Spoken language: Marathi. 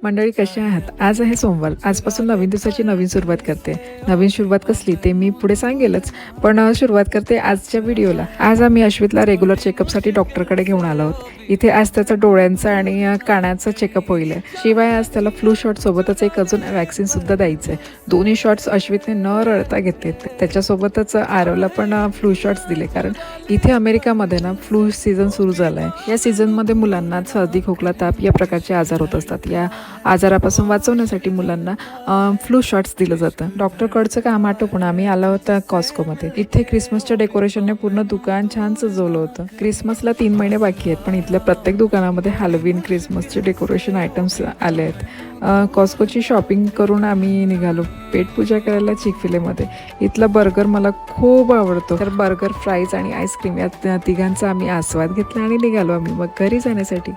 मंडळी कशा आहात? आज आहे सोमवार. आजपासून नवीन दिवसाची नवीन सुरुवात करते. नवीन सुरुवात कसली ते मी पुढे सांगेलच, पण सुरुवात करते आजच्या व्हिडिओला. आज आम्ही अश्वितला रेग्युलर चेकअपसाठी डॉक्टरकडे घेऊन आलो आहोत. इथे आज त्याचा डोळ्यांचा आणि कानाचा चेकअप होईल. शिवाय आज त्याला फ्लू शॉट सोबतच एक अजून वॅक्सिन सुद्धा द्यायचं आहे. दोन्ही शॉट्स अश्वितने न रडता घेतलेत. त्याच्यासोबतच आरवला पण फ्लू शॉट्स दिले, कारण इथे अमेरिकामध्ये ना फ्लू सीझन सुरू झाला आहे. या सीझनमध्ये मुलांना सर्दी, खोकला, ताप या प्रकारचे आजार होत असतात. या आजारापासून वाचवण्यासाठी मुलांना फ्लू शॉट्स दिलं जातं. डॉक्टरकडचं काम आटोपून आम्ही आलो होतो कॉस्कोमध्ये. इथे क्रिसमसच्या डेकोरेशनने पूर्ण दुकान छान सजवलं होतं. क्रिसमसला 3 महिने बाकी आहेत, पण इथल्या प्रत्येक दुकानामध्ये हॅलोवीन, क्रिसमसचे डेकोरेशन आयटम्स आले आहेत. कॉस्कोची शॉपिंग करून आम्ही निघालो पेटपूजा करायला चिकफिलेमध्ये. इथला बर्गर मला खूप आवडतो, तर बर्गर, फ्राईज आणि आईस्क्रीम या तिघांचा आम्ही आस्वाद घेतला आणि निघालो आम्ही मग घरी जाण्यासाठी.